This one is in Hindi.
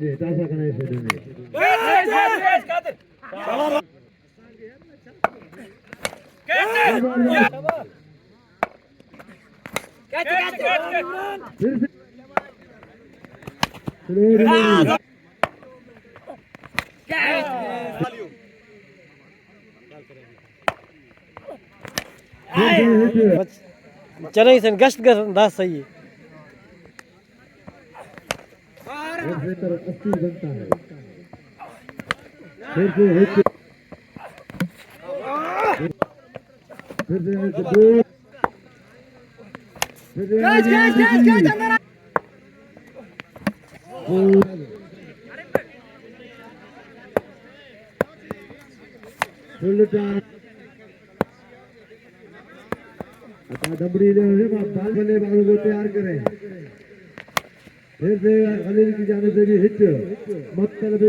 ये ताजा करना है फिर चले सन गश्त कर दास सही है फिर 80 बनता है फिर से हिट फिर से दो फिर से फुल टाइम डबड़ी ले बाल बल्लेबाजों को तैयार करें फिर से खलील की जाने से भी हिट मतलब